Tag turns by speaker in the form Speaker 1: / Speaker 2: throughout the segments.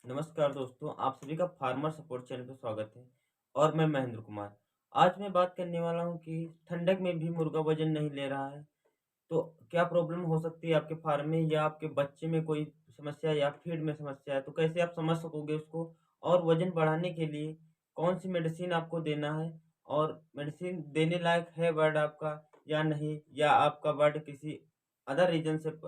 Speaker 1: नमस्कार दोस्तों, आप सभी का फार्मर सपोर्ट चैनल पे स्वागत है और मैं महेंद्र कुमार। आज मैं बात करने वाला हूँ कि ठंडक में भी मुर्गा वजन नहीं ले रहा है, तो क्या प्रॉब्लम हो सकती है आपके फार्म में या आपके बच्चे में कोई समस्या या फीड में समस्या है, तो कैसे आप समझ सकोगे उसको और वजन बढ़ाने के लिए कौन-सी मेडिसिन आपको देना है और मेडिसिन देने लायक है बर्ड आपका या नहीं, या आपका बर्ड किसी अदर रीज़न से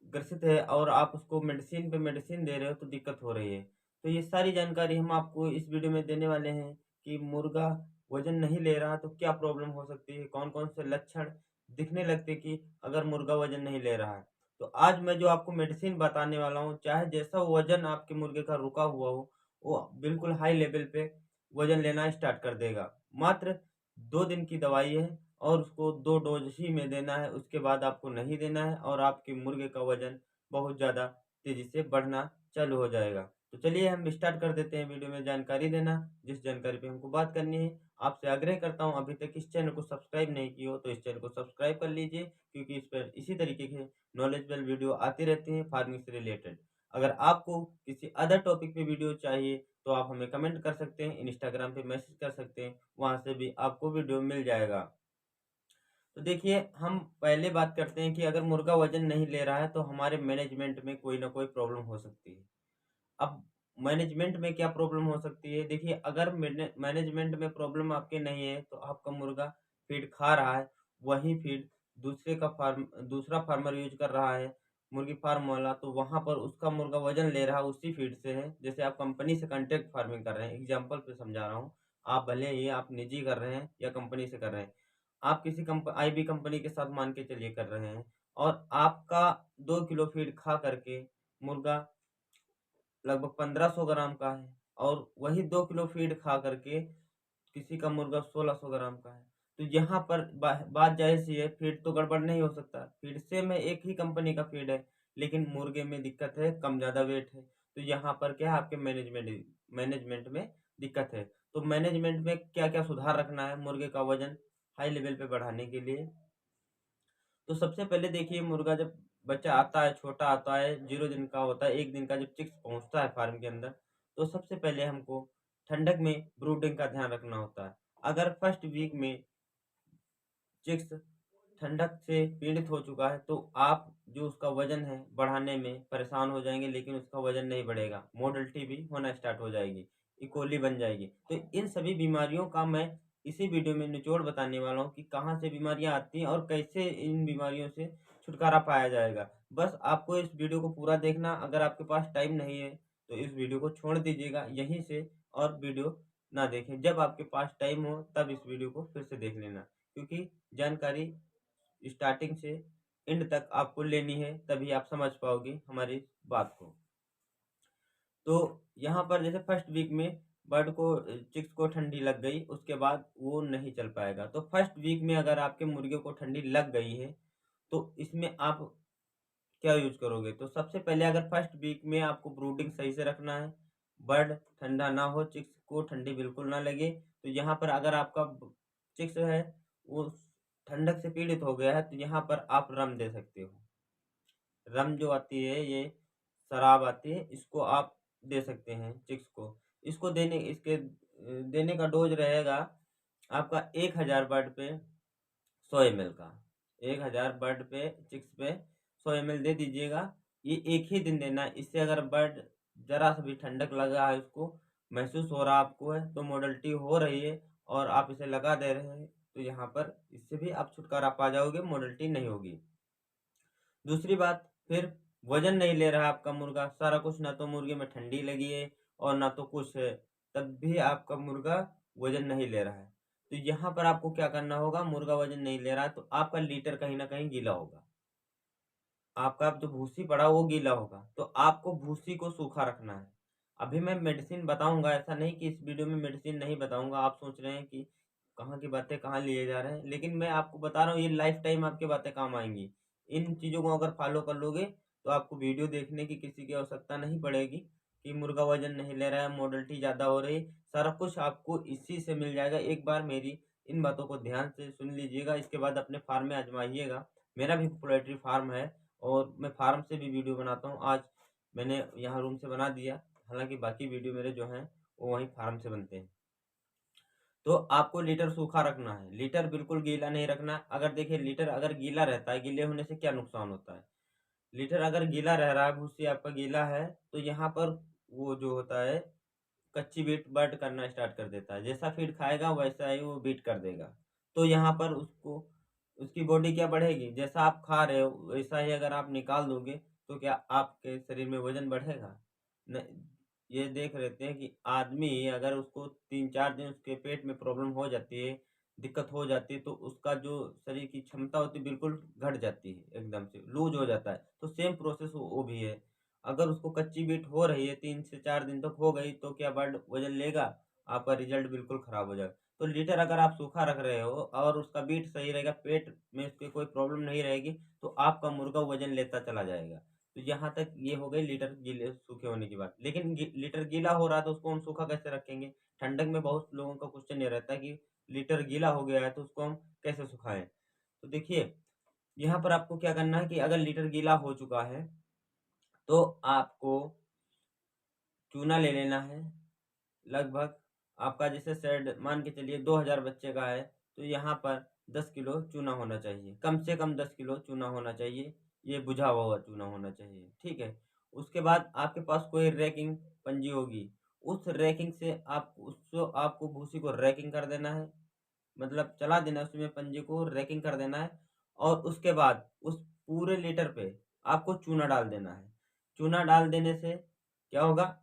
Speaker 1: ग्रसित है और आप उसको मेडिसिन पे मेडिसिन दे रहे हो तो दिक्कत हो रही है। तो ये सारी जानकारी हम आपको इस वीडियो में देने वाले हैं कि मुर्गा वज़न नहीं ले रहा तो क्या प्रॉब्लम हो सकती है, कौन-कौन से लक्षण दिखने लगते कि अगर मुर्गा वज़न नहीं ले रहा है। तो आज मैं जो आपको मेडिसिन बताने वाला हूँ, चाहे जैसा वज़न आपके मुर्गे का रुका हुआ हो, वो बिल्कुल हाई लेवल पे वज़न लेना स्टार्ट कर देगा। मात्र 2 दिन की दवाई है और उसको 2 डोज़ ही में देना है, उसके बाद आपको नहीं देना है और आपके मुर्गे का वज़न बहुत ज़्यादा तेज़ी से बढ़ना चालू हो जाएगा। तो चलिए हम स्टार्ट कर देते हैं वीडियो में जानकारी देना, जिस जानकारी पे हमको बात करनी है। आपसे आग्रह करता हूँ अभी तक इस चैनल को सब्सक्राइब नहीं किए हो तो इस चैनल को सब्सक्राइब कर लीजिए, क्योंकि इस पर इसी तरीके के नॉलेजेबल वीडियो आती रहती हैं फार्मिंग से रिलेटेड। अगर आपको किसी अदर टॉपिक पे वीडियो चाहिए तो आप हमें कमेंट कर सकते हैं, इंस्टाग्राम पे मैसेज कर सकते हैं, वहाँ से भी आपको वीडियो मिल जाएगा। तो देखिए, हम पहले बात करते हैं कि अगर मुर्गा वज़न नहीं ले रहा है, तो हमारे मैनेजमेंट में कोई न कोई प्रॉब्लम हो सकती है। अब मैनेजमेंट में क्या प्रॉब्लम हो सकती है? देखिए, अगर मैनेजमेंट में प्रॉब्लम आपके नहीं है, तो आपका मुर्गा फ़ीड खा रहा है, वही फ़ीड दूसरा फार्मर यूज़ कर रहा है, मुर्गी फार्म वाला, तो वहाँ पर उसका मुर्गा वज़न ले रहा है, उसी फ़ीड से है। जैसे आप कंपनी से कॉन्ट्रैक्ट फार्मिंग कर रहे हैं, एग्ज़ाम्पल पे समझा रहा हूँ। आप भले ही आप निजी कर रहे हैं या कंपनी से कर रहे हैं। आप किसी आईबी कंपनी के साथ मान के चलिए कर रहे हैं और आपका 2 किलो फ़ीड खा करके मुर्गा लगभग 1500 ग्राम का है और वही 2 किलो फ़ीड खा करके किसी का मुर्गा 1600 ग्राम का है। तो यहाँ पर बात ज़ाहिर-सी है, फ़ीड तो गड़बड़ नहीं हो सकता। फ़ीड सेम है, एक ही कंपनी का फ़ीड है, लेकिन मुर्गे में दिक्कत है, कम-ज़्यादा वेट है। तो यहाँ पर क्या है, आपके मैनेजमेंट में दिक्कत है। तो मैनेजमेंट में क्या-क्या सुधार रखना है मुर्गे का वज़न हाई लेवल पे बढ़ाने के लिए? तो सबसे पहले देखिए, मुर्गा जब बच्चा आता है, छोटा आता है, 0 दिन का होता है, 1 दिन का जब चिक्स पहुँचता है फार्म के अंदर, तो सबसे पहले हमको ठंडक में ब्रूडिंग का ध्यान रखना होता है। अगर फर्स्ट वीक में चिक्स ठंडक से पीड़ित हो चुका है, तो आप जो उसका वज़न है बढ़ाने में परेशान हो जाएँगे, लेकिन उसका वज़न नहीं बढ़ेगा। मोटिलिटी भी होना स्टार्ट हो जाएगी, इकोली बन जाएगी। तो इन सभी बीमारियों का मैं इसी वीडियो में निचोड़ बताने वाला हूँ कि कहाँ से बीमारियाँ आती हैं और कैसे इन बीमारियों से छुटकारा पाया जाएगा। बस आपको इस वीडियो को पूरा देखना, अगर आपके पास टाइम नहीं है, तो इस वीडियो को छोड़ दीजिएगा यहीं से और वीडियो ना देखें। जब आपके पास टाइम हो, तब इस वीडियो को फिर से देख लेना, क्योंकि जानकारी स्टार्टिंग से एंड तक आपको लेनी है, तभी आप समझ पाओगे हमारी बात को। तो यहाँ पर जैसे फर्स्ट वीक में बर्ड को चिक्स को ठंडी लग गई, उसके बाद वो नहीं चल पाएगा। तो फर्स्ट वीक में अगर आपके मुर्गे को ठंडी लग गई है, तो इसमें आप क्या यूज़ करोगे? तो सबसे पहले अगर फर्स्ट वीक में आपको ब्रूडिंग सही से रखना है, बर्ड ठंडा ना हो, चिक्स को ठंडी बिल्कुल ना लगे, तो यहाँ पर अगर आपका चिक्स है, वो ठंडक से पीड़ित हो गया है, तो यहाँ पर आप रम दे सकते हो। रम जो आती है, ये शराब आती है, इसको आप दे सकते हैं चिक्स को। इसके देने का डोज़ रहेगा आपका 1000 बर्ड पे 100 एमएल का। 1000 बर्ड पे चिक्स पे 100 एमएल दे दीजिएगा। ये एक ही दिन देना है। इससे अगर बर्ड ज़रा-सा भी ठंडक लगा है, उसको महसूस हो रहा आपको है, तो मोडल्टी हो रही है और आप इसे लगा दे रहे हैं, तो यहाँ पर इससे भी आप छुटकारा पा जाओगे, मोडल्टी नहीं होगी। दूसरी बात, फिर वज़न नहीं ले रहा आपका मुर्गा, सारा कुछ ना तो मुर्गे में ठंडी लगी है और ना तो कुछ है, तब भी आपका मुर्गा वज़न नहीं ले रहा है। तो यहाँ पर आपको क्या करना होगा, मुर्गा वज़न नहीं ले रहा है तो आपका लीटर कहीं न कहीं गीला होगा। आपका जो भूसी पड़ा वो गीला होगा, तो आपको भूसी को सूखा रखना है। अभी मैं मेडिसिन बताऊँगा, ऐसा नहीं कि इस वीडियो में मेडिसिन नहीं बताऊँगा। आप सोच रहे हैं कि कहाँ की बातें कहाँ लिए जा रहे हैं, लेकिन मैं आपको बता रहा हूँ, ये लाइफ़ टाइम आपकी बातें काम आएँगी। इन चीज़ों को अगर फ़ॉलो कर लोगे, तो आपको वीडियो देखने की किसी की आवश्यकता नहीं पड़ेगी कि मुर्गा वज़न नहीं ले रहा है, मोडल्टी ज़्यादा हो रही है। सारा कुछ आपको इसी से मिल जाएगा। एक बार मेरी इन बातों को ध्यान से सुन लीजिएगा, इसके बाद अपने फार्म में आज़माइएगा। मेरा भी पोल्ट्री फार्म है और मैं फार्म से भी वीडियो बनाता हूँ। आज मैंने यहाँ रूम से बना दिया, हालाँकि बाकी वीडियो मेरे जो हैं, वो वहीं फार्म से बनते हैं। तो आपको लीटर सूखा रखना है, लीटर बिल्कुल गीला नहीं रखना। अगर देखिए लीटर अगर गीला रहता है, गीले होने से क्या नुकसान होता है? लीटर अगर गीला रह रहा है, भूसी आपका गीला है, तो यहाँ पर वो जो होता है, कच्ची बीट बर्ट करना स्टार्ट कर देता है। जैसा फीड खाएगा वैसा ही वो बीट कर देगा। तो यहाँ पर उसको उसकी बॉडी क्या बढ़ेगी? जैसा आप खा रहे हो वैसा ही अगर आप निकाल दोगे, तो क्या आपके शरीर में वज़न बढ़ेगा? न ये देख लेते हैं कि आदमी अगर उसको 3-4 दिन उसके पेट में प्रॉब्लम हो जाती है, दिक्कत हो जाती है, तो उसका जो शरीर की क्षमता होती है बिल्कुल घट जाती है, एकदम से लूज़ हो जाता है। तो सेम प्रोसेस वो भी है। अगर उसको कच्ची बीट हो रही है 3 से 4 दिन तक हो गई, तो क्या बर्ड वज़न लेगा? आपका रिज़ल्ट बिल्कुल ख़राब हो जाएगा। तो लीटर अगर आप सूखा रख रहे हो और उसका बीट सही रहेगा, पेट में उसके कोई प्रॉब्लम नहीं रहेगी, तो आपका मुर्गा वज़न लेता चला जाएगा। तो यहाँ तक ये हो गई लीटर गीले सूखे होने की बात। लेकिन लीटर गीला हो रहा है तो उसको हम सूखा कैसे रखेंगे? ठंडक में बहुत लोगों का क्वेश्चन ये रहता है कि लीटर गीला हो गया है तो उसको हम कैसे सुखाएँ? तो देखिए, यहाँ पर आपको क्या करना है कि अगर लीटर गीला हो चुका है, तो आपको चूना ले लेना है। लगभग आपका जैसे शेड मान के चलिए 2000 बच्चे का है, तो यहाँ पर 10 किलो चूना होना चाहिए। कम से कम 10 किलो चूना होना चाहिए। ये बुझा हुआ चूना होना चाहिए, ठीक है? उसके बाद आपके पास कोई रैकिंग पंजी होगी। उस रैकिंग से आप उसको आपको भूसी को रैकिंग कर देना है। मतलब चला देना है उसमें पंजे को रैकिंग कर देना है और उसके बाद उस पूरे लीटर पे आपको चूना डाल देना है। चूना डाल देने से क्या होगा?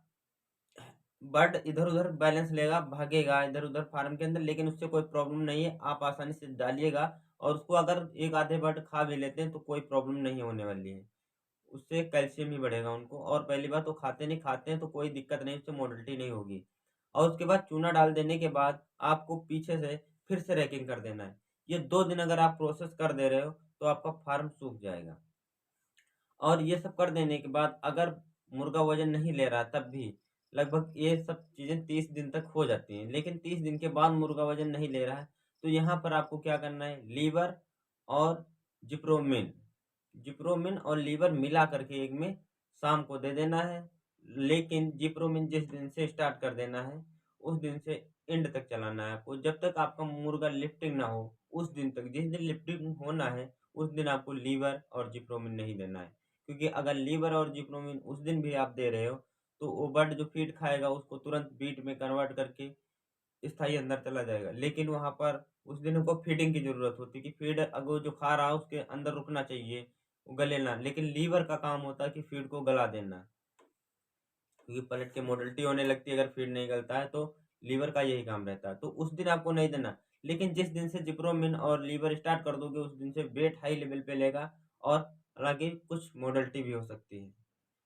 Speaker 1: बर्ड इधर-उधर बैलेंस लेगा, भागेगा इधर-उधर फार्म के अंदर, लेकिन उससे कोई प्रॉब्लम नहीं है। आप आसानी से डालिएगा और उसको अगर एक आधे बर्ड खा भी लेते हैं तो कोई प्रॉब्लम नहीं होने वाली है। उससे कैल्शियम ही बढ़ेगा उनको और पहली बात वो खाते नहीं, खाते हैं तो कोई दिक्कत नहीं, उससे मोटिलिटी नहीं होगी। और उसके बाद चूना डाल देने के बाद आपको पीछे से फिर से रैकिंग कर देना है। ये 2 दिन अगर आप प्रोसेस कर दे रहे हो, तो आपका फार्म सूख जाएगा। और ये सब कर देने के बाद अगर मुर्गा वज़न नहीं ले रहा तब भी लगभग ये सब चीज़ें 30 दिन तक हो जाती हैं। लेकिन 30 दिन के बाद मुर्गा वज़न नहीं ले रहा है, तो यहाँ पर आपको क्या करना है, लीवर और जिप्रोमिन जिप्रोमिन और लीवर मिला करके एक में शाम को दे देना है। लेकिन जिप्रोमिन जिस दिन से स्टार्ट कर देना है, उस दिन से एंड तक चलाना है आपको। जब तक आपका मुर्गा लिफ्टिंग ना हो, उस दिन तक। जिस दिन लिफ्टिंग होना है, उस दिन आपको लीवर और जिप्रोमिन नहीं देना है। क्योंकि अगर लीवर और जिप्रोमिन उस दिन भी आप दे रहे हो, तो वो बर्ड जो फीड खाएगा उसको तुरंत बीट में कन्वर्ट करके स्थायी अंदर चला जाएगा। लेकिन वहाँ पर उस दिन उनको फीडिंग की ज़रूरत होती है कि फीड अगर वो जो खा रहा है उसके अंदर रुकना चाहिए, वो गले ना। लेकिन लीवर का काम होता है कि फीड को गला देना। क्योंकि पलट के मोटिलिटी होने लगती है अगर फीड नहीं गलता है तो लीवर का यही काम रहता है। तो उस दिन आपको नहीं देना। लेकिन जिस दिन से जिप्रोमिन और लीवर स्टार्ट कर दोगे उस दिन से वेट हाई लेवल पे लेगा और हालाँकि कुछ मोटिलिटी भी हो सकती है।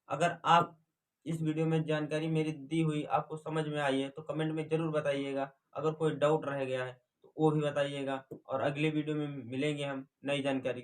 Speaker 1: अगर आप इस वीडियो में जानकारी मेरी दी हुई आपको समझ में आई है तो कमेंट में ज़रूर बताइएगा। अगर कोई डाउट रह गया है तो वो भी बताइएगा और अगले वीडियो में मिलेंगे हम नई जानकारी